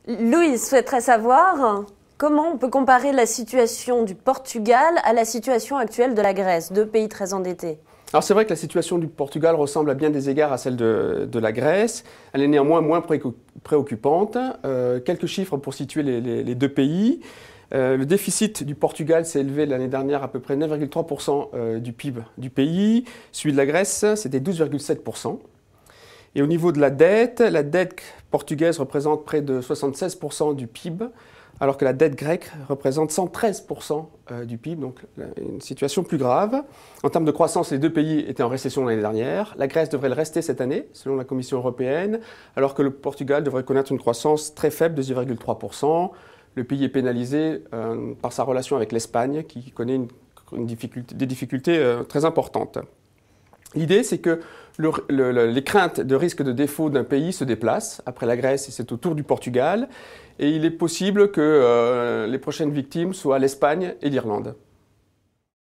Louis souhaiterait savoir comment on peut comparer la situation du Portugal à la situation actuelle de la Grèce, deux pays très endettés. Alors c'est vrai que la situation du Portugal ressemble à bien des égards à celle de la Grèce. Elle est néanmoins moins préoccupante. Quelques chiffres pour situer les deux pays. Le déficit du Portugal s'est élevé l'année dernière à peu près 9,3% du PIB du pays. Celui de la Grèce, c'était 12,7%. Et au niveau de la dette portugaise représente près de 76% du PIB, alors que la dette grecque représente 113% du PIB, donc une situation plus grave. En termes de croissance, les deux pays étaient en récession l'année dernière. La Grèce devrait le rester cette année, selon la Commission européenne, alors que le Portugal devrait connaître une croissance très faible de 0,3%. Le pays est pénalisé par sa relation avec l'Espagne, qui connaît des difficultés très importantes. L'idée, c'est que les craintes de risque de défaut d'un pays se déplacent. Après la Grèce, c'est au tour du Portugal. Et il est possible que les prochaines victimes soient l'Espagne et l'Irlande.